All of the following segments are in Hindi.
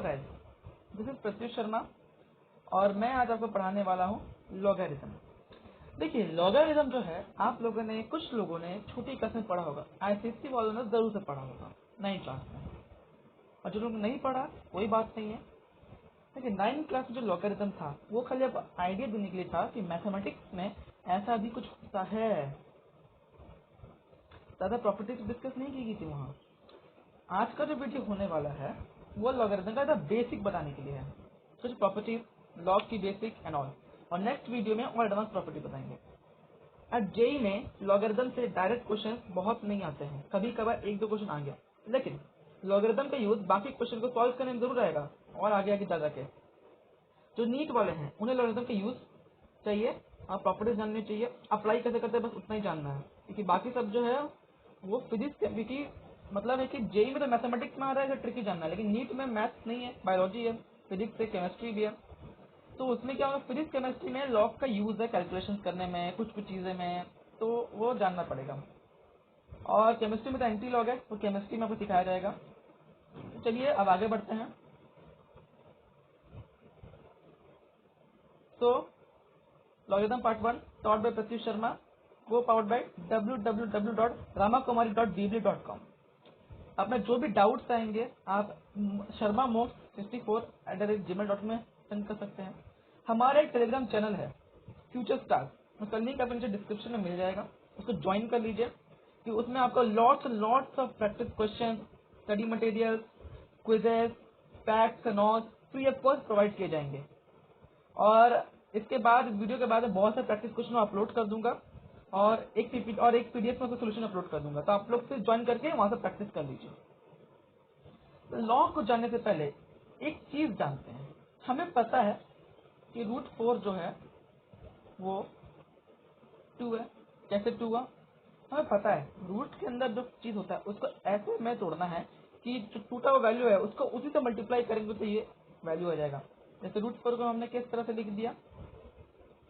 Guys, this is Pratyush Sharma और मैं आज आपको पढ़ाने वाला हूँ लॉगरिथम। देखिए लॉगरिथम जो है आप लोगों ने कुछ लोगों ने छोटी क्लास में पढ़ा होगा, आईसीएससी वालों ने जरूर से पढ़ा होगा 9th क्लास में, और जो लोग नहीं पढ़ा कोई बात नहीं है। देखिए 9th क्लास में जो लॉगरिथम था वो खाली अब आइडिया देने के लिए था कि मैथमेटिक्स में ऐसा भी कुछ होता है, ज़्यादा प्रॉपर्टीज डिस्कस नहीं की गई थी वहाँ। आज का जो वीडियो होने वाला है वो लॉगरिथम का बेसिक बताने के लिए है, कुछ प्रॉपर्टीज, लॉग की बेसिक एंड ऑल, और नेक्स्ट वीडियो में और एडवांस प्रॉपर्टी बताएंगे। अब जेई में लॉगरिथम से डायरेक्ट क्वेश्चन बहुत नहीं आते हैं, कभी कभार 1-2 क्वेश्चन आ गया, लेकिन लॉगरिथम का यूज बाकी क्वेश्चन को सॉल्व करने में जरूर आएगा और आगे आगे जा के। जो नीट वाले हैं उन्हें लॉगरिथम का यूज चाहिए और प्रॉपर्टीज जाननी चाहिए, अप्लाई कैसे करते हैं बस उतना ही जानना है, क्योंकि बाकी सब जो है वो फिजिक्स के, क्योंकि मतलब है कि जेई में तो मैथमेटिक्स में आ रहा है, ट्रिकी जानना है, लेकिन नीट में मैथ्स नहीं है, बायोलॉजी है, फिजिक्स है, केमिस्ट्री भी है। तो उसमें क्या होगा, फिजिक्स केमिस्ट्री में लॉग का यूज है कैलकुलेशन करने में, कुछ कुछ चीजें में, तो वो जानना पड़ेगा। और केमिस्ट्री में तो एंटी लॉग है, तो केमिस्ट्री में आपको सिखाया जाएगा। तो चलिए अब आगे बढ़ते हैं। तो logarithm part 1 taught by Pratyush Sharma, को पावर्ड बाय www.ramakumari.weebly.com। अपने जो भी डाउट्स आएंगे आप शर्मा मोक्स 64@gmail.com में सेंड कर सकते हैं। हमारा एक टेलीग्राम चैनल है फ्यूचर स्टार, उसका लिंक आपको नीचे डिस्क्रिप्शन में मिल जाएगा, उसको ज्वाइन कर लीजिए, कि उसमें आपको lots of practice question, study material, quizzes, facts and all free of cost provide किए जाएंगे। और इसके बाद वीडियो के बाद बहुत सारे प्रैक्टिस क्वेश्चन अपलोड कर दूंगा और एक पीडीएफ में उसका सोल्यूशन अपलोड कर दूंगा, तो आप लोग फिर ज्वाइन करके वहां से प्रैक्टिस कर लीजिए। लॉग को जानने से पहले एक चीज जानते हैं, हमें पता है कि √4 जो है वो 2 है। कैसे 2 हुआ हमें पता है, रूट के अंदर जो चीज होता है उसको ऐसे में तोड़ना है कि जो टूटा हुआ वैल्यू है उसको उसी से मल्टीप्लाई करेंगे तो ये वैल्यू आ जाएगा। जैसे √4 को हमने किस तरह से लिख दिया,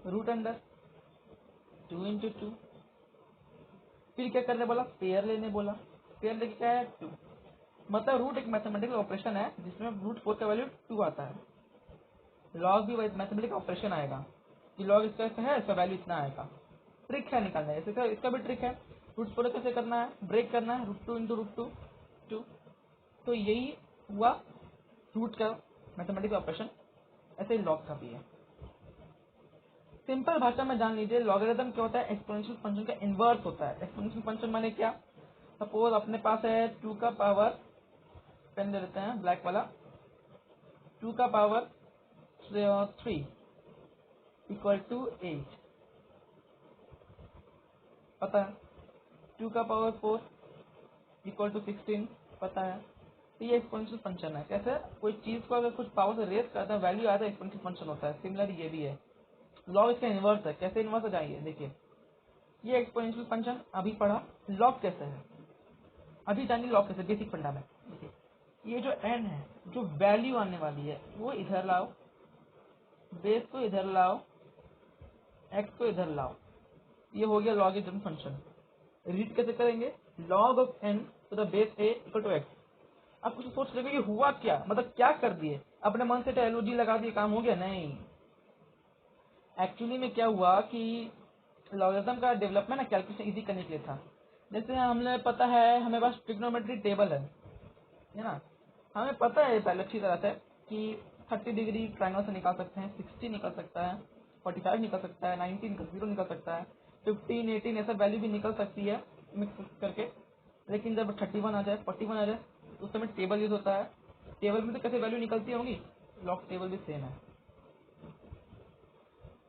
रूट अंडर 2 × 2, फिर क्या करने बोला, पेयर लेने बोला, पेयर लेके क्या है 2, मतलब रूट एक मैथमेटिकल ऑपरेशन है जिसमें √4 का वैल्यू 2 आता है। लॉग भी मैथमेटिकल ऑपरेशन आएगा कि लॉग इसका है, इसका वैल्यू इतना आएगा। ट्रिक है निकालना है, जैसे इसका भी ट्रिक है, √4 कैसे करना है, ब्रेक करना है, √2 × √2 2। तो यही हुआ रूट का मैथमेटिकल ऑपरेशन, ऐसे ही लॉग का भी है। सिंपल भाषा में जान लीजिए, लॉगरिथम क्या होता है, एक्सपोनेंशियल फंक्शन का इनवर्स होता है। एक्सपोनेंशियल फंक्शन माने क्या, सपोज अपने पास है 2 का पावर, पेन ले लेते हैं ब्लैक वाला, 2 का पावर 3 इक्वल टू 8, पता है, 2 का पावर 4 इक्वल टू 16, पता है। तो ये एक्सपोनेंशियल फंक्शन है। कैसे, कोई चीज को अगर कुछ पावर से रेज करता है वैल्यू आता है, एक्सपोनेंशियल फंक्शन होता है। सिमिलरली ये भी है, लॉग इसका इनवर्स है। कैसे इनवर्स हो जाएंगे, देखिए ये एक्सपोनेंशियल फंक्शन अभी पढ़ा, लॉग कैसे है अभी जानिए, लॉग कैसे, बेसिक फंडा में। देखिए ये जो n है, जो वैल्यू आने वाली है वो इधर लाओ, बेस को इधर लाओ, x को इधर लाओ, ये हो गया लॉगरिथम फंक्शन। रीड कैसे करेंगे, log of n to the base a equal to x। अब कुछ सोच रहे कि हुआ क्या, मतलब क्या कर दिए, अपने मन से LOG लगा दिए, काम हो गया, नहीं। एक्चुअली में क्या हुआ कि लॉगरिथम का डेवलपमेंट ना कैलकुलेशन इजी करने के लिए था। जैसे हमें पता है, हमें पास ट्रिग्नोमेट्री टेबल है ना, हमें पता है पहले अच्छी तरह से कि 30 डिग्री ट्रायंगल से निकाल सकते हैं, 60 निकल सकता है, 45 निकल सकता है, 19 0 निकल सकता है, 15 18 ऐसा वैल्यू भी निकल सकती है मिक्स करके। लेकिन जब 31 आ जाए, 41 आ जाए, तो उस समय टेबल यूज होता है। टेबल में तो कैसे वैल्यू निकलती होंगी, लॉग टेबल भी सेम है।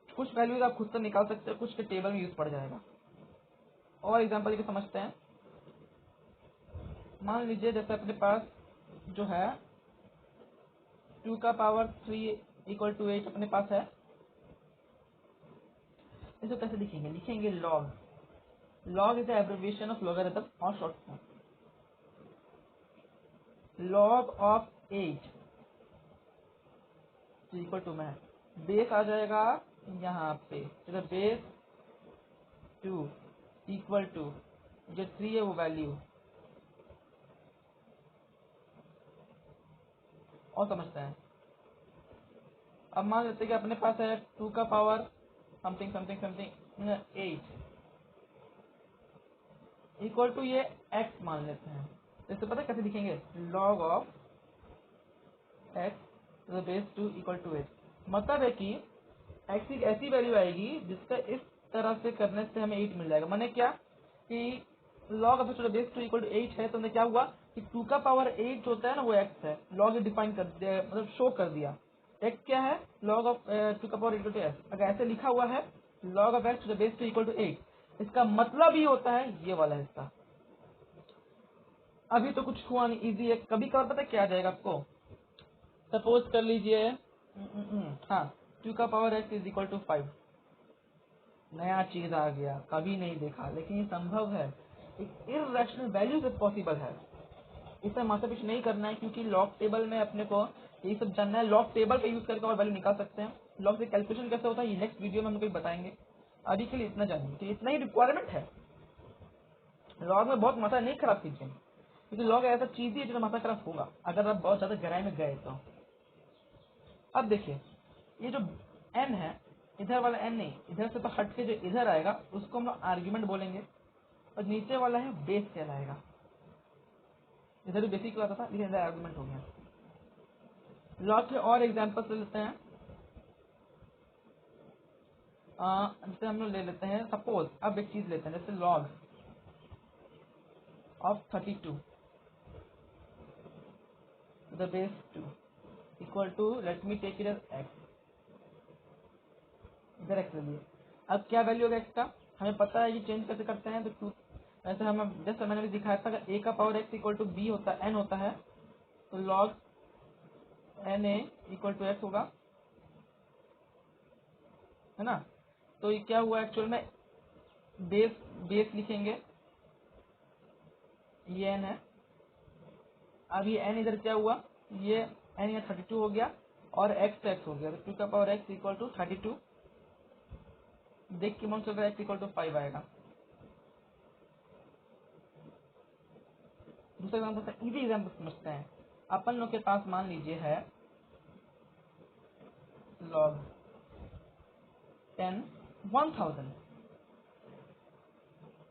कुछ वैल्यूज आप खुद से निकाल सकते हो, कुछ के टेबल में यूज पड़ जाएगा। और एग्जाम्पल के समझते हैं, मान लीजिए जैसे अपने पास जो है 2 का पावर 3 इक्वल टू 8 अपने पास है। इसको कैसे लिखेंगे, लिखेंगे log. Log is the abbreviation of logarithm और short form. Log of 8 equal to में बेस आ जाएगा यहाँ पे, तो बेस 2 इक्वल टू जो 3 है वो वैल्यू और समझते हैं। अब मान लेते हैं कि अपने पास है 2 का power something something something 8 equal to ये x मान लेते हैं। तो इससे पता है कैसे लिखेंगे, log of x to the base 2 equal to 8। मतलब है कि x की ऐसी वैल्यू आएगी जिसका इस तरह से करने से हमें 8 मिल जाएगा। माने क्या कि log of x to the base 2 equal to 8 है, तो हमने क्या हुआ कि 2 का पावर 8 होता है ना, वो x है। log डिफाइन कर दिया, मतलब शो कर दिया। x क्या है, log ऑफ 2 का पावर इक्वल टू s। अगर ऐसे लिखा हुआ है log of x to the base 2 equal to 8, इसका मतलब ही होता है ये वाला हिस्सा। अभी तो कुछ हुआ नहीं, इजी है। कभी कभार पता क्या आ जाएगा आपको, सपोज कर लीजिए हाँ 2 का power x is equal to 5, नया चीज आ गया, कभी नहीं देखा, लेकिन ये संभव है, एक इररेशनल वैल्यू से पॉसिबल है। इसे मास्टरपीस नहीं करना है, क्योंकि लॉग टेबल में अपने को यही सब जानना है। लॉग टेबल का यूज करके और वैल्यू निकाल सकते हैं। लॉग से कैलकुलेशन कैसे होता है ये नेक्स्ट वीडियो में हम कहीं बताएंगे। अभी के लिए इतना जानिए कि इतना ही रिक्वायरमेंट है। लॉग में बहुत माथा नहीं खराब कीजिए, क्योंकि लॉग ऐसा चीज ही है जो माथा खराब होगा अगर आप बहुत ज्यादा गहराई में गए तो। अब देखिए, ये जो n है, इधर वाला n नहीं, इधर से तो हट के जो इधर आएगा उसको हम आर्ग्यूमेंट बोलेंगे, और नीचे वाला है बेस कहलाएगा। इधर भी बेसिक आता था, लेकिन इधर आर्ग्यूमेंट हो गया। लॉग के और एग्जांपल्स ले लेते हैं। जैसे हम लोग ले लेते हैं, सपोज अब एक चीज लेते हैं, जैसे log of 32 the base 2 equal to, let me take it as x। इधर x ले लिए। अब क्या वैल्यू होगा x का, हमें पता है कि चेंज कैसे करते हैं। तो 2 ऐसे हम जैसे मैंने भी दिखाया था, अगर a का power x equal to b होता है, n होता है, तो log na equal to x होगा, है ना। तो ये क्या हुआ एक्चुअल में, बेस लिखेंगे, ये n है। अब ये n इधर क्या हुआ, ये n यहाँ 32 हो गया, और x तो x हो गया, तो 2 का पावर x इक्वल टू 32। देख के मन चल रहा है x इक्वल टू 5 आएगा। दूसरा एग्जाम्पल, इजी एग्जाम्पल समझते हैं। अपन लोग के पास मान लीजिए है log 10 1000,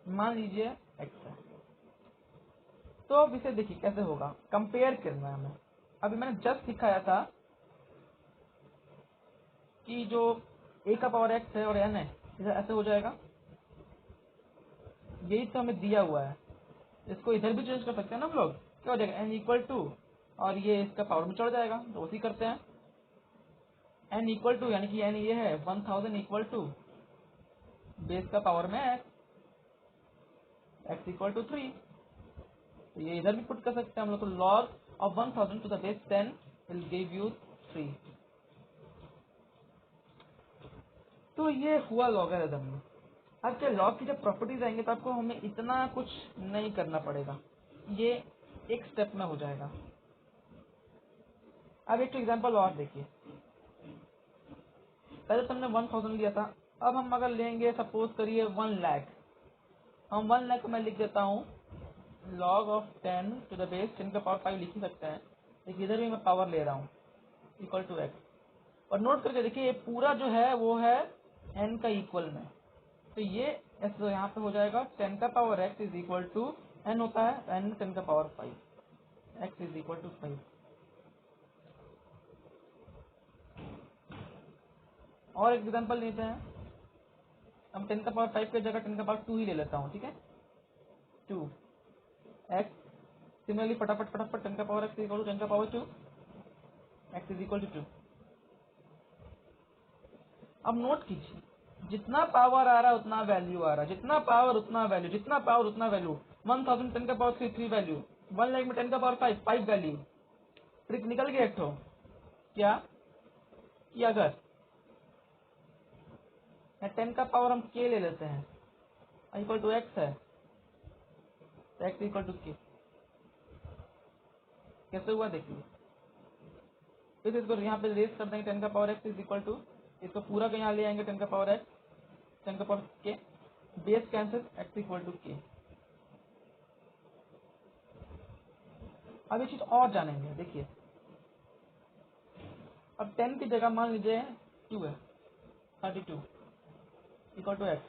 मान लीजिए x है। तो अब इसे देखिए कैसे होगा, कंपेयर करना है हमें। अभी मैंने जस्ट दिखाया था कि जो a का पावर x है और n है, इधर ऐसे हो जाएगा। यही तो हमें दिया हुआ है, इसको इधर भी चेंज कर सकते हैं ना हम लोग। क्या हो जाएगा, n इक्वल टू, और ये इसका पावर में चढ़ जाएगा, तो उसी करते हैं। n इक्वल टू यानी कि n ये है 1000 इक्वल टू बेस का पावर में x इक्वल टू 3। तो ये इधर भी पुट कर सकते हैं हम लोग। तो log of 1000 to the base 10 will give you 3। तो ये हुआ लॉगरिथम में। अब क्या लॉग की जब प्रॉपर्टीज आएंगे तो आपको हमें इतना कुछ नहीं करना पड़ेगा, ये एक स्टेप में हो जाएगा। अब एक एग्जांपल और देखिए, पहले तो हमने 1000 लिया था, अब हम अगर लेंगे सपोज करिए 1 लाख। हम 1 लाख को मैं लिख देता हूँ log of 10 to the base 10 का पावर 5 लिख ही सकते हैं, लेकिन इधर भी मैं पावर ले रहा हूँ इक्वल टू x। और नोट करके देखिए, ये पूरा जो है वो है n का इक्वल में। तो ये ऐसे यहाँ पे हो जाएगा 10 का power x is equal to n होता है n 10 का power 5, x is equal to 5। और एक एग्जांपल लेते हैं, हम 10 का पावर 5 की जगह 10 का पावर 2 ही ले लेता हूँ, ठीक है। 2 x, सिमिलरली फटाफट फटाफट 10 का पावर x इक्वल टू 10 का power 2, x is equal to 2। अब नोट कीजिए, जितना पावर आ रहा है उतना वैल्यू आ रहा है, जितना पावर उतना वैल्यू, जितना पावर उतना वैल्यू। 1000 10 का पावर 3 3 वैल्यू, 1 लाख में 10 का पावर 5 5 वैल्यू। ट्रिक निकल गया एक ठो। क्या कि अगर 10 का पावर हम k ले लेते हैं, इक्वल टू x है, तो x इक्वल टू k। कैसे हुआ देखिए, फिर इसको यहाँ पे रेस कर देंगे 10 का power x is equal to, इसको पूरा के यहाँ ले आएंगे 10 का पावर x 10 का power k, base cancel, x equal to k। अब एक चीज और जानेंगे, देखिए अब 10 की जगह मान लीजिए 2 है, 32 equal to x,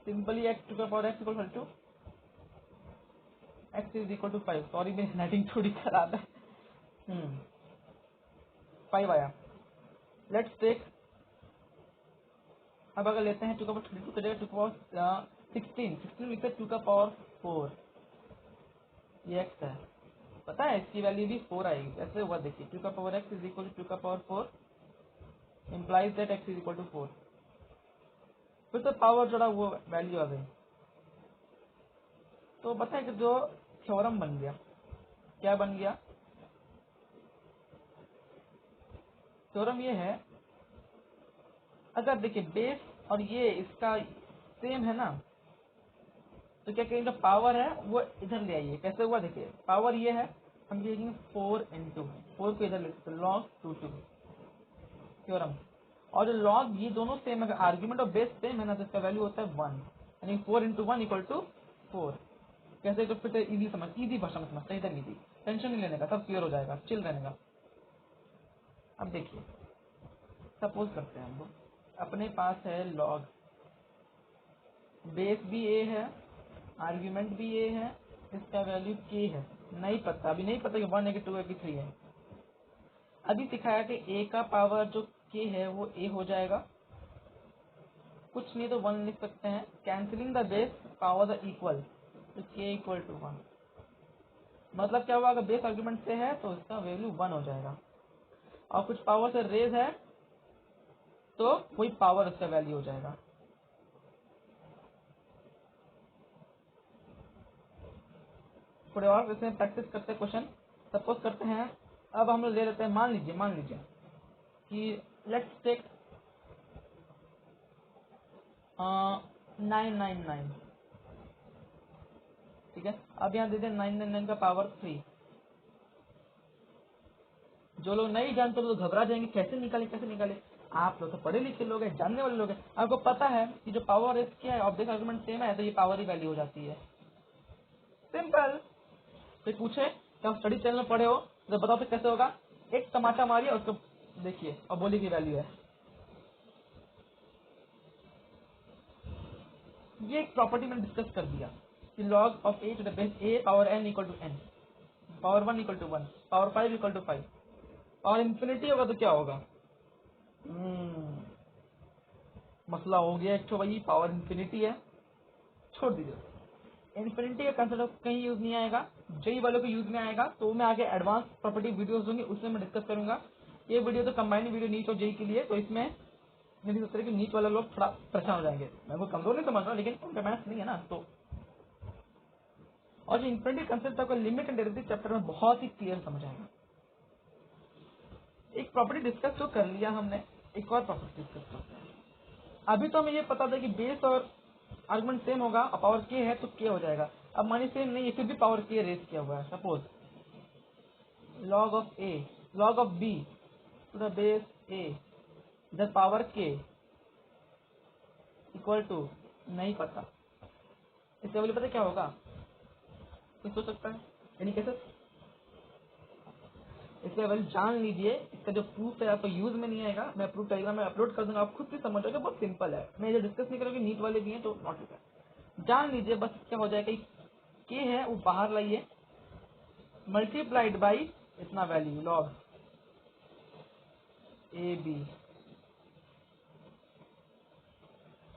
simply x to का power x equal 32, x is equal to 5। Sorry मेरी राइटिंग थोड़ी खराब है। 5 आया। लेट्स टेक, अब अगर लेते हैं 2 का पावर 32 की जगह 2 का पावर 16 लिखते 2 का पावर 4, ये एक्स है, पता है इसकी वैल्यू भी 4 आएगी। कैसे हुआ देखिए, 2 का power x is equal to 2 का power 4 implies that x is equal to 4, फिर तो पावर जोड़ा वो वैल्यू आ गई। तो पता है कि जो थ्योरम बन गया, क्या बन गया, थ्योरम ये है, अगर देखिए बेस और ये इसका सेम है ना, तो क्या कहेंगे, पावर है वो इधर ले आइए। कैसे हुआ देखिए, पावर ये है, हम लिखेंगे 4 इंटू 4 को इधर लिखते हैं log 2 थ्योरम, और जो लॉग ये दोनों सेम है, आर्ग्यूमेंट और बेस सेम है ना, तो इसका वैल्यू होता है 1, यानी 4 इंटू 1 इक्वल टू 4। कैसे, तो फिर इजी समझ, इजी भाषा में समझते हैं, इधर इजी, टेंशन नहीं लेने का, सब क्लियर हो जाएगा, चिल रहने का। अब देखिए, सपोज करते हैं हम लोग, अपने पास है लॉग, बेस भी ए है, आर्ग्यूमेंट भी ए है, इसका वैल्यू के है, नहीं पता, अभी नहीं पता कि 1 है कि 2 है कि 3 है। अभी सिखाया कि ए का पावर जो के है वो ए हो जाएगा, कुछ नहीं तो 1 लिख सकते हैं, cancelling the base power the equal, तो के इक्वल टू 1। मतलब क्या हुआ, अगर बेस आर्ग्यूमेंट से है तो इसका वैल्यू 1 हो जाएगा, और कुछ पावर से रेज है तो कोई पावर इसका वैल्यू हो जाएगा। थोड़े और इसमें प्रैक्टिस करते हैं क्वेश्चन। सपोज करते हैं, अब हम लोग ले लेते हैं, मान लीजिए कि लेट्स टेक 999, ठीक है। अब यहाँ दे दें 999 का पावर 3। जो लोग नहीं जानते तो घबरा जाएंगे, कैसे निकाले। आप लोग तो पढ़े लिखे लोग हैं, जानने वाले लोग हैं, आपको पता है कि जो पावर है क्या है, ऑब्जेक्ट आर्गुमेंट सेम है तो ये पावर ही वैल्यू हो जाती है, सिंपल। कोई पूछे कि आप स्टडी चैनल में पढ़े हो तो बताओ फिर कैसे होगा, एक टमाटर मारिए उसको देखिए और बोलिए की वैल्यू है। ये एक प्रॉपर्टी मैंने डिस्कस कर दिया कि log of A to the base A power n equal to n, power 1 equal to 1, power 5 equal to 5, और इन्फिनिटी होगा तो क्या होगा, मसला हो गया एक तो भाई, पावर इन्फिनिटी है, छोड़ दीजिए। इन्फिनिटी का कंसेप्ट कहीं यूज नहीं आएगा, जेई वालों को यूज में आएगा, तो मैं आगे एडवांस प्रॉपर्टी वीडियोस दूंगी, उसमें मैं डिस्कस करूंगा। ये वीडियो तो कंबाइंड वीडियो नीट और जेई के लिए, तो इसमें मेरी सोच रही कि नीट वाले लोग थोड़ा परेशान हो जाएंगे, मैं वो कमजोर नहीं समझ रहा, लेकिन उनका मैथ्स नहीं है ना तो। और जो इन्फिनिटी कंसेप्ट आपका लिमिट एंड डेरिवेटिव चैप्टर में बहुत ही क्लियर समझ आएगा। एक प्रॉपर्टी डिस्कस तो कर लिया हमने, एक और प्रॉपर्टी डिस्कस करते हैं। अभी तो हमें ये पता था कि बेस और आर्गुमेंट सेम होगा और पावर के है तो के हो जाएगा। अब मानिए सेम नहीं है, फिर भी पावर के रेज किया हुआ है, suppose log of A, log of B to the base A, इधर पावर के इक्वल टू नहीं पता, इससे वैल्यू पता क्या होगा, कुछ सोच सकता है, यानी कैसे, इसलिए वैल्यू जान लीजिए। इसका जो प्रूफ है आपको यूज में नहीं आएगा, मैं प्रूफ टेलीग्राम में अपलोड कर दूंगा, आप खुद से समझ जाओगे, बहुत सिंपल है, मैं ये डिस्कस नहीं करूँगी, नीट वाले भी हैं तो नॉट है, जान लीजिए बस। क्या हो जाएगा, के है वो बाहर लाइए, मल्टीप्लाइड बाई इतना वैल्यू लॉग ए बी,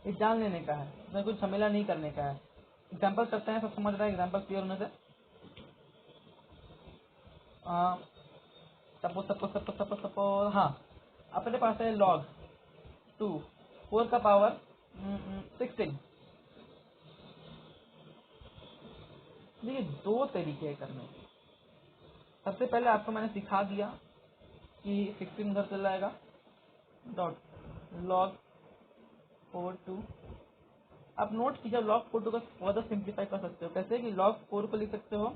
ये जान लेने का है, इसमें कुछ झमेला नहीं करने का है। एग्जाम्पल करते हैं, सब समझ रहा है, एग्जाम्पल क्लियर होने से। Suppose suppose suppose suppose suppose हाँ, अपने पास है लॉग 2 4 का पावर 16। देखिए दो तरीके हैं करने के। सबसे पहले आपको मैंने सिखा दिया कि 16 उधर चला जाएगा, डॉट लॉग 4 2। आप नोट कीजिए, लॉग 4 2 का फर्दर सिंप्लीफाई कर सकते हो, कैसे कि लॉग 4 को लिख सकते हो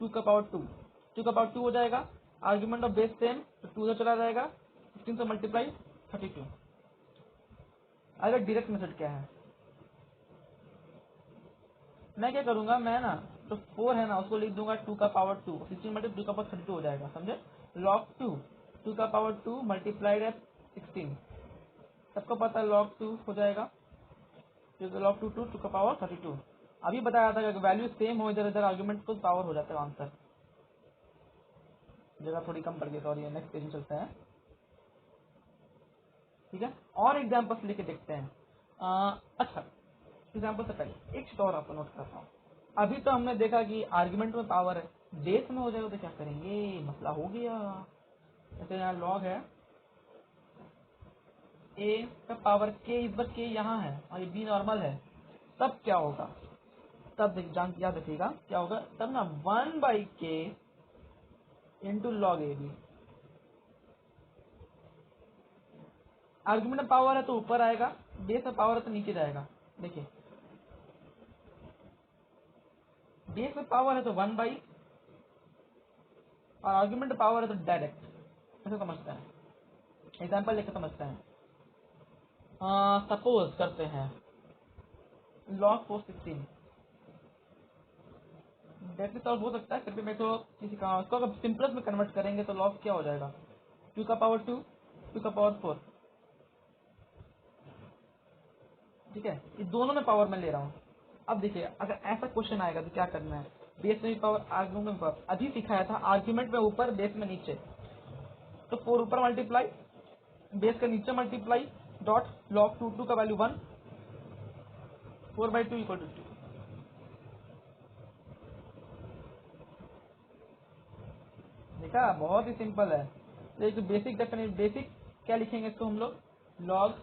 2 का पावर 2, 2 का पावर 2 हो जाएगा, आर्ग्यूमेंट ऑफ बेस सेम तो 2 उधर चला जाएगा, 16 से मल्टीप्लाई 32। अगर डायरेक्ट मेथड क्या है, मैं क्या करूंगा, मैं ना तो 4 है ना उसको लिख दूंगा 2 का पावर 2, 16 मल्टीप्लाई 2 का पावर 32 हो जाएगा, समझे, लॉग 2 2 का पावर 2 मल्टीप्लाइड है 16, सबको पता है log 2 हो जाएगा, log 2 का पावर 32। अभी बताया था कि वैल्यू सेम हो इधर इधर आर्ग्यूमेंट तो पावर हो जाता है आंसर। जगह थोड़ी कम पड़ गई, सॉरी, नेक्स्ट पेज में चलते हैं। ठीक है, और एग्जाम्पल्स लेके देखते हैं। अच्छा, एग्जाम्पल से पहले एक चीज और आपको नोट करता हूँ। अभी तो हमने देखा कि आर्ग्यूमेंट में पावर है, बेस में हो जाएगा तो क्या करेंगे, मसला हो गया। जैसे यहाँ लॉग है a का पावर k, इस बार k यहाँ है और ये b नॉर्मल है, तब क्या होगा, तब याद रखिएगा क्या होगा, तब ना 1/k into log A B. Argument में पावर है तो ऊपर आएगा, बेस में पावर है तो नीचे जाएगा। देखिए बेस में पावर है तो 1/, और आर्ग्यूमेंट में पावर है तो डायरेक्ट। ऐसे समझते हैं, एग्जाम्पल लेकर समझते हैं। सपोज करते हैं log 416 डायरेक्टली सॉल्व हो सकता है, फिर भी मैं तो किसी का उसको अगर सिंपलेस्ट में कन्वर्ट करेंगे तो log क्या हो जाएगा, 2 का पावर 2, 2 का पावर 4। ठीक है, ये दोनों में पावर मैं ले रहा हूँ। अब देखिए अगर ऐसा क्वेश्चन आएगा तो क्या करना है, बेस में भी पावर, आर्ग्यूमेंट में पावर। अभी सिखाया था आर्ग्यूमेंट में ऊपर, बेस में नीचे, तो 4 ऊपर मल्टीप्लाई, बेस का नीचे मल्टीप्लाई, डॉट log 2 का वैल्यू 1, 4/2 इक्वल टू 2। देखा, बहुत ही सिंपल है। तो बेसिक डेफिनेट, बेसिक क्या लिखेंगे इसको हम लोग, लॉग,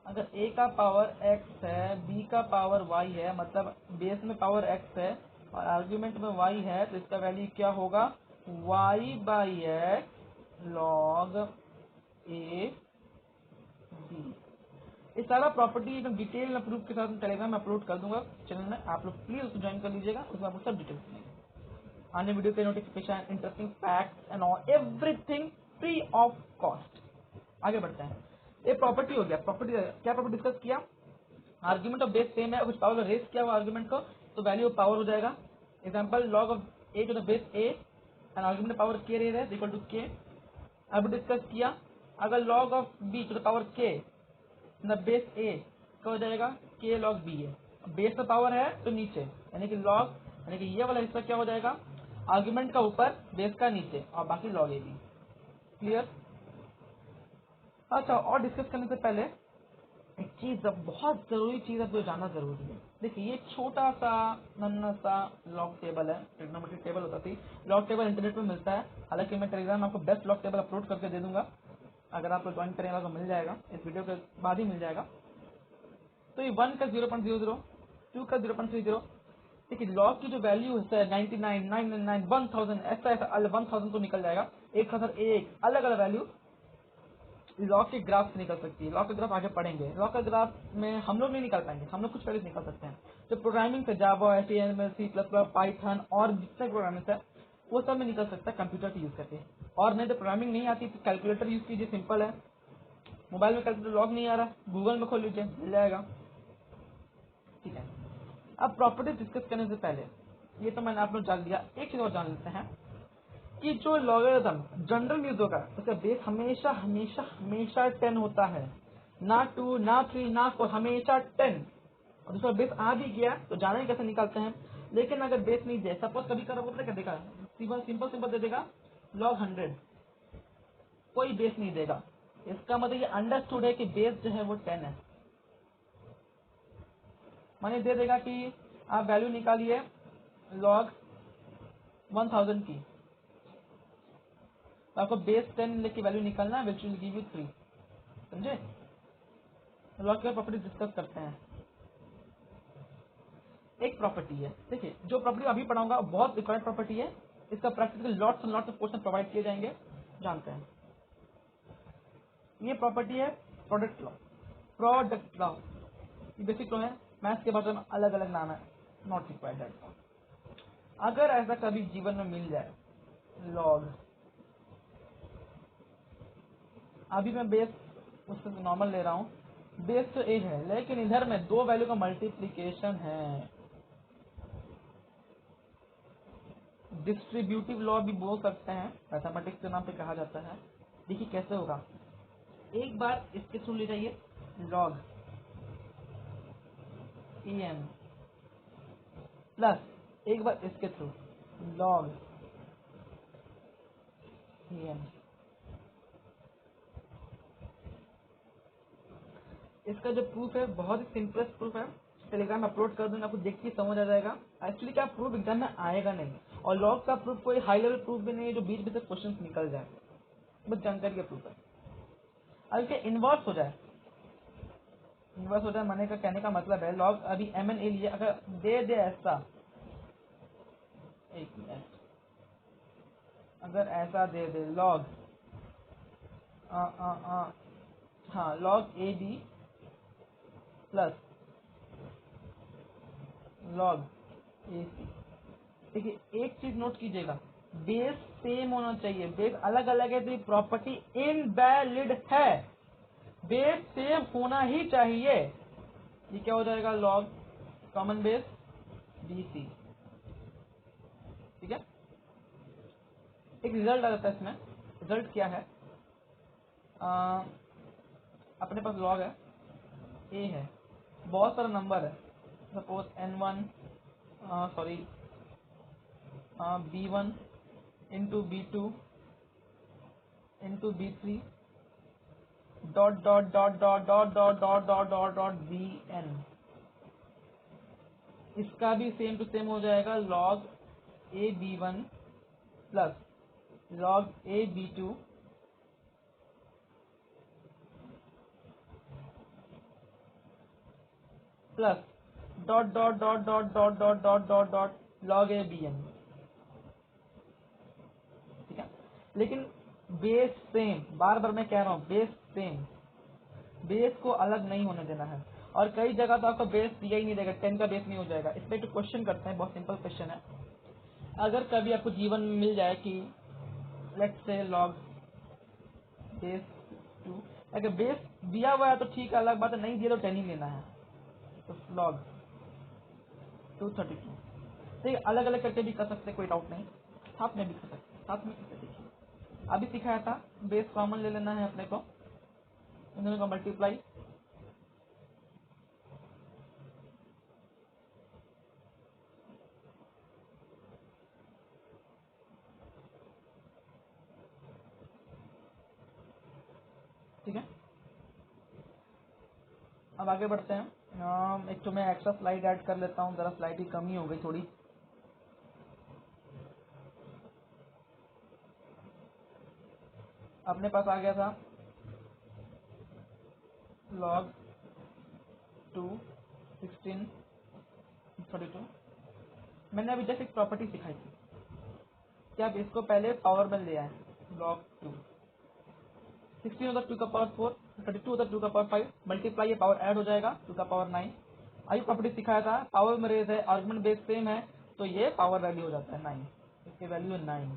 अगर a का पावर x है, b का पावर y है, मतलब बेस में पावर x है और आर्ग्यूमेंट में y है, तो इसका वैल्यू क्या होगा, y/x log a b। ये सारा प्रॉपर्टी एकदम डिटेल में प्रूफ के साथ टेलीग्राम में अपलोड कर दूंगा चैनल में, आप लोग प्लीज उसको ज्वाइन कर लीजिएगा, उसमें आपको सब डिटेल्स मिलेंगे। आने वीडियो के notification, interesting facts and all everything free of cost. आगे बढ़ते हैं, ये प्रॉपर्टी हो गया। प्रॉपर्टी क्या, प्रॉपर्टी डिस्कस किया, आर्ग्यूमेंट ऑफ बेस सेम है, कुछ पावर रेस किया हुआ आर्ग्यूमेंट को, तो वैल्यू ऑफ पावर हो जाएगा। Example log of a to the base a and argument power k raise है इक्वल टू k। अब डिस्कस किया, अगर log of b to the power k the base a क्या हो जाएगा, k log b है। बेस में पावर है तो नीचे, यानी कि लॉग, यानी कि ये वाला हिस्सा क्या हो जाएगा, आर्ग्यूमेंट का ऊपर, बेस का नीचे, और बाकी लॉग ए बी। क्लियर। अच्छा, और डिस्कस करने से पहले एक चीज, अब बहुत जरूरी चीज है जो जानना जरूरी है। देखिए ये छोटा सा नन्ना सा लॉग टेबल है, ट्रिग्नोमेट्रिक टेबल होता थी। लॉग टेबल इंटरनेट में मिलता है, हालांकि मैं टेलीग्राम में आपको बेस्ट लॉग टेबल अपलोड करके दे दूंगा, अगर आप लोग ज्वाइन करेंगे तो मिल जाएगा, इस वीडियो के बाद ही मिल जाएगा। तो ये 1 का 0.00, 2 का 0.30। देखिए लॉग की जो वैल्यू है 99, 999, 1000, ऐसा ऐसा 1000 तो निकल जाएगा, 1001 अलग अलग वैल्यू लॉग के ग्राफ से निकल सकती है। लॉग का ग्राफ आगे पढ़ेंगे, लॉग का ग्राफ में हम लोग नहीं निकाल पाएंगे, हम लोग कुछ वैल्यूज निकाल सकते हैं जो प्रोग्रामिंग से, जावा, HTML, C++, पाइथन और जितने प्रोग्रामिंग है वो सब में निकल सकता है कंप्यूटर से यूज करके। और नहीं तो प्रोग्रामिंग नहीं आती तो कैलकुलेटर यूज कीजिए, सिंपल है। मोबाइल में कैलकुलेटर लॉग नहीं आ रहा, गूगल में खोल लीजिए, मिल जाएगा। ठीक है, अब प्रॉपर्टीज डिस्कस करने से पहले, ये तो मैंने आप लोग जान लिया, एक चीज और जान लेते हैं कि जो लॉगरिथम जनरल यूज होगा उसका बेस हमेशा हमेशा हमेशा 10 होता है, ना 2 ना 3 ना 4, हमेशा 10। और उसका बेस आ भी गया तो जाने कैसे निकालते हैं। लेकिन अगर बेस नहीं दे, सपोज कभी कर क्या देगा, सिंपल सिंपल दे देगा log 100, कोई बेस नहीं देगा, इसका मतलब ये अंडरस्टूड है कि बेस जो है वो 10 है। माने दे देगा कि आप वैल्यू निकालिए log 1000 की, तो आपको बेस 10 लेके वैल्यू निकालना है, विच विल गिव यू 3। समझे। लॉग की प्रॉपर्टी डिस्कस करते हैं। एक प्रॉपर्टी है, देखिए जो प्रॉपर्टी अभी पढ़ाऊंगा बहुत रिक्वायर्ड प्रॉपर्टी है, इसका practical lots and lots of question provide किए जाएंगे, जानते हैं। ये प्रॉपर्टी है प्रोडक्ट लॉ। प्रोडक्ट लॉ ये बेसिक लॉ है, मैथ्स के भाषा में अलग अलग नाम है, नॉट रिक्वायर्ड दैट। अगर ऐसा कभी जीवन में मिल जाए लॉग, अभी मैं बेस उससे नॉर्मल ले रहा हूँ, बेस तो ए है लेकिन इधर में दो वैल्यू का मल्टीप्लीकेशन है, डिस्ट्रीब्यूटिव लॉ भी बोल सकते हैं, मैथमेटिक्स के नाम पे कहा जाता है। देखिए कैसे होगा, एक बार इसके थ्रू ले जाइए लॉग em प्लस एक बार इसके थ्रू लॉग em। इसका जो प्रूफ है बहुत ही सिंपलेस्ट प्रूफ है, टेलीग्राम में अपलोड कर दूंगा, आपको देख के समझ आ जाएगा। एक्चुअली क्या प्रूफ एग्जाम में आएगा नहीं, और लॉग का प्रूफ कोई हाई लेवल प्रूफ भी नहीं है जो बीच में से क्वेश्चन निकल जाए, बस जानकारी का प्रूफ है। अब क्या इन्वर्स हो जाए, इन्वर्स हो जाए माने का कहने का मतलब है लॉग अभी एम एन ए लिए अगर दे ऐसा, एक मिनट, अगर ऐसा दे लॉग हाँ log A B plus log A C. देखिए एक चीज नोट कीजिएगा, बेस सेम होना चाहिए, बेस अलग अलग है तो ये प्रॉपर्टी इनवैलिड है, बेस सेम होना ही चाहिए। ये क्या हो जाएगा, log common base B C, ठीक है। एक रिजल्ट आ जाता है इसमें, रिजल्ट क्या है, अपने पास लॉग है, ए है, बहुत सारा नंबर है, suppose n1 sorry b1 into b2 into b3 dot dot dot dot dot dot dot dot dot dot bn। इसका भी सेम टू सेम हो जाएगा, log A b1 plus log A b2 plus dot dot dot dot dot dot dot dot dot log A bn, ठीक है। लेकिन बेस सेम, बार बार मैं कह रहा हूँ बेस सेम, बेस को अलग नहीं होने देना है। और कई जगह तो आपको बेस दिया ही नहीं देगा, 10 का बेस नहीं हो जाएगा। इस पे तो क्वेश्चन करते हैं, बहुत सिंपल क्वेश्चन है। अगर कभी आपको जीवन में मिल जाए कि लेट्स से लॉग बेस 2, अगर बेस दिया हुआ है तो ठीक है, अलग बात है, नहीं दिया तो 10 ही लेना है। तो लॉग 232, ठीक है, अलग अलग करके भी कर सकते, कोई डाउट नहीं, साथ में भी कर सकते, साथ में कैसे देखिए, अभी सिखाया था, बेस कॉमन ले लेना है अपने को, इन दोनों का मल्टीप्लाई, ठीक है। अब आगे बढ़ते हैं, एक तो मैं एक्स्ट्रा स्लाइड ऐड कर लेता हूँ, जरा स्लाइड की कमी हो गई थोड़ी। अपने पास आ गया था log 2 16 32। मैंने अभी जस्ट एक प्रॉपर्टी सिखाई थी कि आप इसको पहले पावर में ले आए, log 2 16 होता 2 का पावर 4, 32 होता 2 का पावर 5, मल्टीप्लाई ये पावर ऐड हो जाएगा 2 का पावर 9। अभी प्रॉपर्टी सिखाया था, पावर में रेज है, आर्गुमेंट बेस सेम है, तो ये पावर वैल्यू हो जाता है 9, इसकी वैल्यू है 9।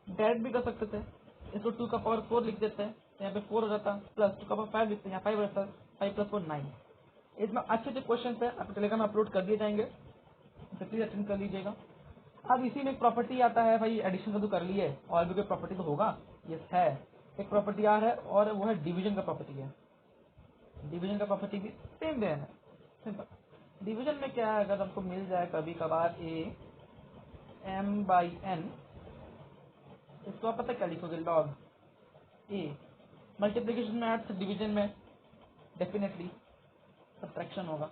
डायरेक्ट भी कर सकते थे, इसको 2 का पावर 4 लिख देते हैं, यहाँ पे 4 हो जाता, प्लस 2 का पावर 5 लिखते हैं, यहाँ 5 रहता, 5 प्लस 4 9। इसमें अच्छे अच्छे क्वेश्चन है, आपको टेलीग्राम में अपलोड कर दिए जाएंगे, प्लीज अटेंड कर लीजिएगा। अब इसी में एक प्रॉपर्टी आता है, भाई एडिशन का तो कर लिए, और भी कोई प्रॉपर्टी तो होगा, यस है, एक प्रॉपर्टी आ है, और वो है डिवीजन का प्रॉपर्टी है। डिवीजन का प्रॉपर्टी भी सेम वे है, सिंपल। डिवीजन में क्या है, अगर हमको मिल जाए कभी कभार ए एम बाई एन, इसको आप पता क्या लिखोगे, लॉग ए, मल्टीप्लीकेशन में ऐड, डिवीजन में डेफिनेटली सब्ट्रैक्शन होगा,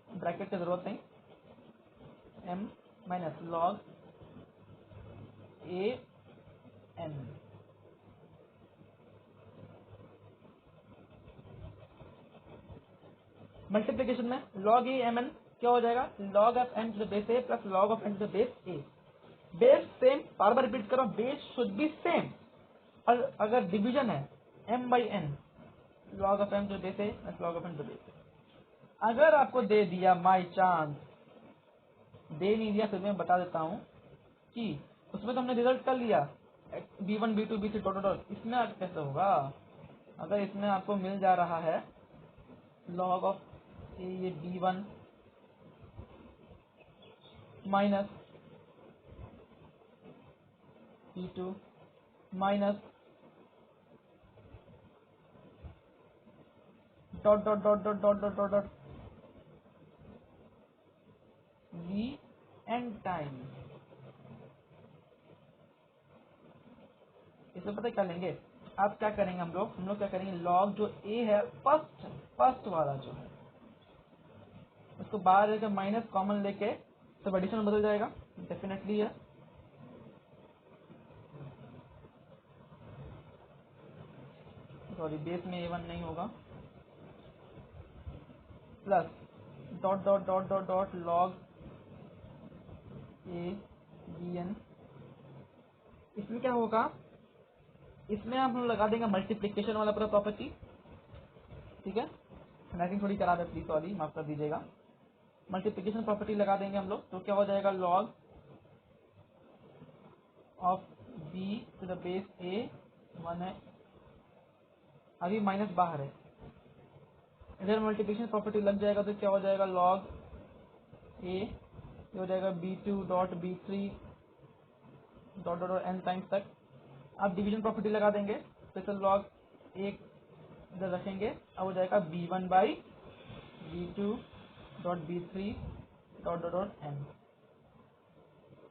ब्रैकेट की जरूरत नहीं, M minus log A N. Multiplication में log ए एम एन क्या हो जाएगा, log of N to the base A plus log of N to the base A. Base same, बार बार रिपीट करो, बेस शुड बी सेम। और अगर डिवीजन है m by N, log of N to the base A plus log of N to the base A. अगर आपको दे दिया बाई चांस, दे नहीं दिया फिर मैं बता देता हूँ कि उसमें तो हमने रिजल्ट कर लिया, b1 b2 b3 dot dot, इसमें कैसे होगा, अगर इसमें आपको मिल जा रहा है log ऑफ ये b1 minus v2 minus dot dot dot dot dot dot dot dot v N time. इसमें पता है क्या लेंगे, आप क्या करेंगे, हम लोग क्या करेंगे, लॉग जो a है फर्स्ट वाला जो है उसको बाहर लेकर माइनस कॉमन लेके सब एडिशन बदल जाएगा, डेफिनेटली है। सॉरी बेस में a1 नहीं होगा, plus dot dot dot dot dot log a bn। इसमें क्या होगा, इसमें हम लोग लगा देंगे मल्टीप्लिकेशन वाला पूरा प्रॉपर्टी, ठीक है। राइटिंग थोड़ी खराब है, प्लीज सॉरी माफ कर दीजिएगा। मल्टीप्लिकेशन प्रॉपर्टी लगा देंगे हम लोग, तो क्या हो जाएगा, log of b to the base a 1 है, अभी माइनस बाहर है, इधर मल्टीप्लिकेशन प्रॉपर्टी लग जाएगा तो क्या हो जाएगा, लॉग a हो जाएगा b2 dot b3 dot dot n times तक। अब डिवीजन प्रॉपर्टी लगा देंगे, तो लॉग एक इधर रखेंगे, अब हो जाएगा b1 by b2 dot b3 dot dot dot n,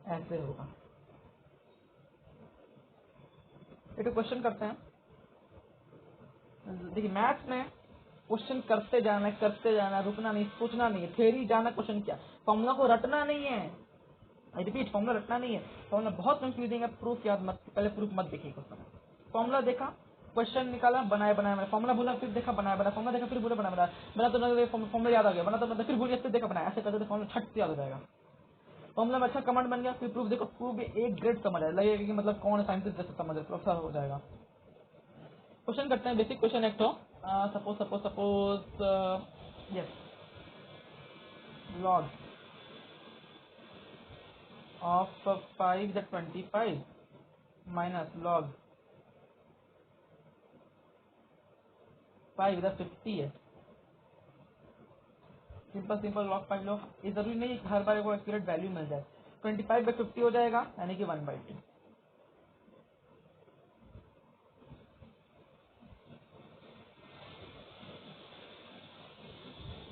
ऐसे होगा। एक क्वेश्चन करते हैं, देखिए मैथ्स में क्वेश्चन करते जाना है, रुकना नहीं, सोचना नहीं है, थ्योरी जाना, क्वेश्चन क्या, फॉर्मूला को रटना नहीं है, आई रिपीट फॉर्मूला रटना नहीं है। फॉर्मूला बहुत कंफ्यूजिंग है, प्रूफ याद मत, पहले प्रूफ मत देखिएगा, फॉर्मूला देखा, क्वेश्चन निकाला, बनाया, फॉर्मूला भूला, फिर देखा बनाया, फॉर्मूला देखा, फिर भूला, बना तो फॉर्मूला याद आ गया, बना तो फिर भूल गया, फिर देखा बनाया, ऐसे करते फॉर्मूला छट से याद हो जाएगा। फॉर्मूला में अच्छा कमांड बन गया, फिर प्रूफ देखो, प्रूफ भी एक ग्रेड समझ आए, लगेगा कि मतलब कौन साइंटिस्ट जैसे समझ है, प्रोफेसर हो जाएगा। क्वेश्चन करते हैं, बेसिक क्वेश्चन एक तो suppose yes, log of 5 the 25 minus log 5 the 50 है। सिंपल लॉग 5 लो, ये जरूरी नहीं हर बार को एक्यूरेट वैल्यू मिल जाए, 25/50 हो जाएगा, यानी कि 1/2।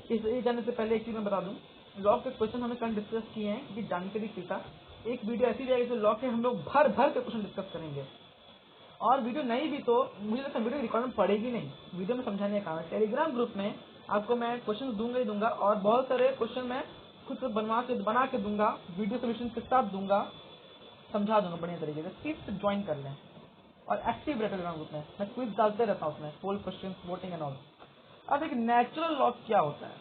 इस जाने से पहले एक चीज मैं बता दूं, लॉग के क्वेश्चन हमने कल डिस्कस किए हैं, कि जानकारी की था, एक वीडियो ऐसी जाएगी जो लॉग के हम लोग भर के क्वेश्चन डिस्कस करेंगे, और वीडियो नहीं भी तो मुझे लगता है वीडियो रिकॉर्ड में पड़ेगी नहीं, वीडियो में समझाने का काम है। टेलीग्राम ग्रुप में आपको मैं क्वेश्चन दूंगा ही दूंगा, और बहुत सारे क्वेश्चन मैं खुद से बना के दूंगा, वीडियो सोल्यूशन के साथ दूंगा, समझा दूंगा बढ़िया तरीके से। प्लीज ज्वाइन कर लें और एक्टिव रहे टेलीग्राम ग्रुप में, मैं क्विज डालते रहता हूँ उसमें, पोल क्वेश्चन, वोटिंग एंड ऑल। अब एक नेचुरल लॉग क्या होता है,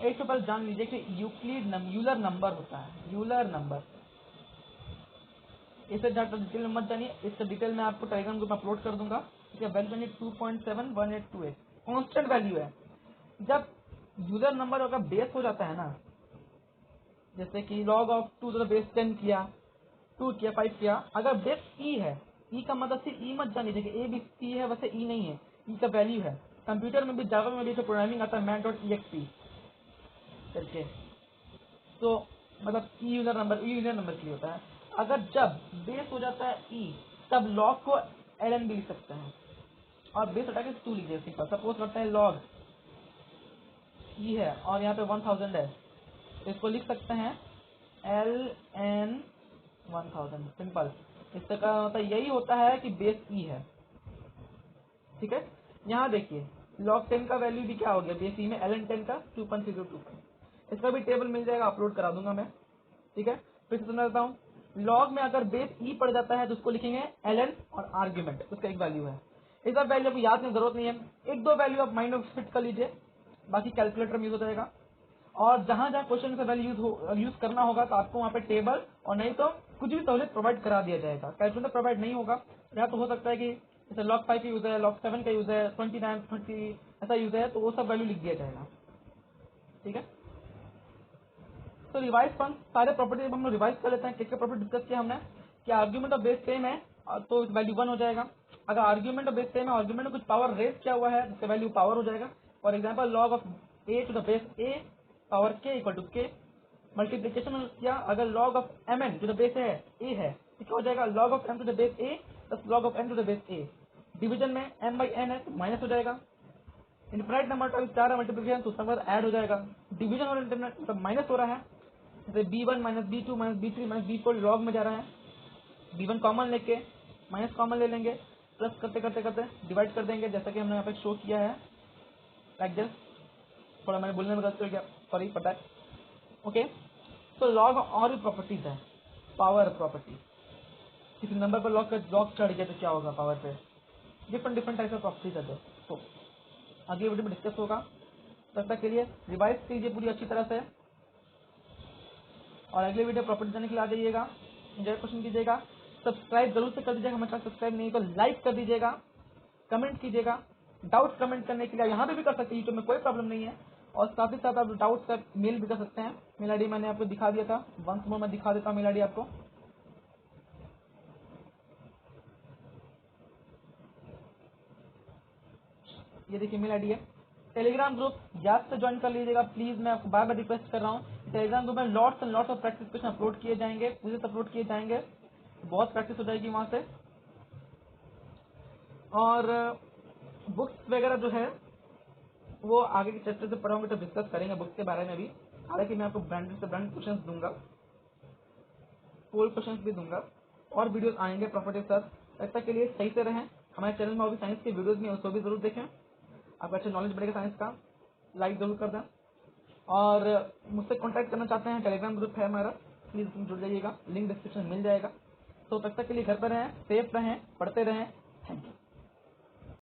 एक तो पहले जान लीजिए कि यूलर नंबर होता है, यूलर नंबर, इसे ज्यादा डिटेल में मत जानिए, इससे डिटेल में आपको टेलीग्राम ग्रुप में अपलोड कर दूंगा। ठीक है, वैल्यू 2.71828 कांस्टेंट वैल्यू है। जब यूजर नंबर का बेस हो जाता है ना, जैसे कि log of 2 to the base 10 किया, 2 किया, 5 किया, अगर बेस ई है, ई का मतलब से ई मत जानिए कि ए भी ई है, वैसे ई नहीं है, ई का वैल्यू है। कंप्यूटर में भी, जावा में भी प्रोग्रामिंग आता है man.exe करके, तो मतलब ई यूजर नंबर के लिए होता है। अगर जब बेस हो जाता है ई, तब लॉग को एल भी लिख सकते हैं, और बेस हटा के 2 लीजिए। सिंपल सपोज करते हैं लॉग ई है और यहाँ पे 1000 है, तो इसको लिख सकते हैं ln 1000। सिंपल, इसका मतलब यही होता है कि बेस ई है। ठीक है, यहाँ देखिए log 10 का वैल्यू भी क्या हो गया, बेस ई में ln 10 का 2.025, इसका भी टेबल मिल जाएगा, अपलोड करा दूंगा मैं। ठीक है, फिर से समझाता हूँ, लॉग में अगर बेस ई पड़ जाता है तो उसको लिखेंगे ln और आर्ग्यूमेंट, उसका एक वैल्यू है। इस सब वैल्यू आपको याद करने की जरूरत नहीं है, एक दो वैल्यू आप माइंड में फिट कर लीजिए, बाकी कैलकुलेटर में यूज हो जाएगा। और जहां जहां क्वेश्चन का वैल्यू यूज करना होगा तो आपको वहाँ पे टेबल, और नहीं तो कुछ भी सहूलियत प्रोवाइड करा दिया जाएगा। कैलकुलेटर प्रोवाइड नहीं होगा, या तो हो सकता है कि जैसे log 5 का यूज है, log 7 का यूज है, 29, 30 ऐसा यूज है, तो वो सब वैल्यू लिख दिया जाएगा। ठीक है, तो रिवाइज फंक्शन सारे प्रॉपर्टी हम लोग रिवाइज कर लेते हैं। किसके प्रॉपर्टी डिस्कस किया हमने, कि आर्ग्यूमेंट ऑफ बेस सेम है तो वैल्यू 1 हो जाएगा। अगर आर्ग्यूमेंट ऑफ बेस सेम है, आर्ग्यूमेंट में कुछ पावर रेस किया हुआ है, उसका वैल्यू पावर हो जाएगा। For example log of a to the base a power k equal to k, multiplication किया, अगर log of mn to the base A है तो क्या हो जाएगा, log of m to the base A plus log of n to the base A. Division में m बाई n है तो माइनस हो जाएगा। इनफाइनाइट नंबर टाइम्स 4 है मल्टीप्लीकेशन तो उसका मतलब ऐड हो जाएगा। डिवीजन और इंटरनेट मतलब माइनस हो रहा है, जैसे b1 minus b2 minus b3 minus b4 log में जा रहा है। b1 कॉमन लेके माइनस कॉमन ले लेंगे, प्लस करते करते करते डिवाइड कर देंगे, जैसा कि हमने यहाँ पे शो किया है लाइक दिस। थोड़ा मैंने बोलने में गलती हो गया, सॉरी, पता है। ओके, तो लॉग और भी प्रॉपर्टीज है। पावर प्रॉपर्टी, किसी नंबर पर लॉग चढ़ गया तो क्या होगा पावर पे, different different types of properties है। तो अगली वीडियो में डिस्कस होगा। तब तक के लिए रिवाइज कीजिए पूरी अच्छी तरह से, और अगली वीडियो प्रॉपर्टी जाने के लिए आ जाइएगा। एंजॉय क्वेश्चन कीजिएगा, सब्सक्राइब जरूर से कर दीजिएगा हमारे चैनल, सब्सक्राइब नहीं तो लाइक कर दीजिएगा, कमेंट कीजिएगा। डाउट कमेंट करने के लिए यहाँ पे भी कर सकते हैं, यूट्यूब में कोई प्रॉब्लम नहीं है। और साथ ही साथ आप डाउट का मेल भी कर सकते हैं। मेल आईडी मैंने आपको दिखा दिया था, वंस मोर मैं दिखा देता हूँ मेल आईडी आपको। ये देखिए मेल आईडी है। टेलीग्राम ग्रुप याद से ज्वाइन कर लीजिएगा प्लीज, मैं आपको बार बार रिक्वेस्ट कर रहा हूँ। टेलीग्राम ग्रुप में lots and lots of practice question upload किए जाएंगे, पूरे अपलोड किए जाएंगे, बहुत प्रैक्टिस हो जाएगी वहां से। और बुक्स वगैरह जो है वो आगे के चैप्टर से पढ़ाऊंगे तो डिस्कस करेंगे बुक्स के बारे में भी। हालांकि मैं आपको ब्रांडेड से ब्रांडेड क्वेश्चन दूंगा, पोल क्वेश्चन भी दूंगा, और वीडियोस आएंगे प्रॉपर्टी के साथ। तब तक के लिए सही से रहें। हमारे चैनल में और भी साइंस की वीडियोस भी हैं, उसको भी जरूर देखें, आपको अच्छा नॉलेज बढ़ेगा साइंस का। लाइक जरूर कर दें, और मुझसे कॉन्टैक्ट करना चाहते हैं, टेलीग्राम ग्रुप है हमारा, प्लीज जुड़ जाइएगा, लिंक डिस्क्रिप्शन में मिल जाएगा। तो तब तक के लिए घर पर रहें, सेफ रहें, पढ़ते रहें,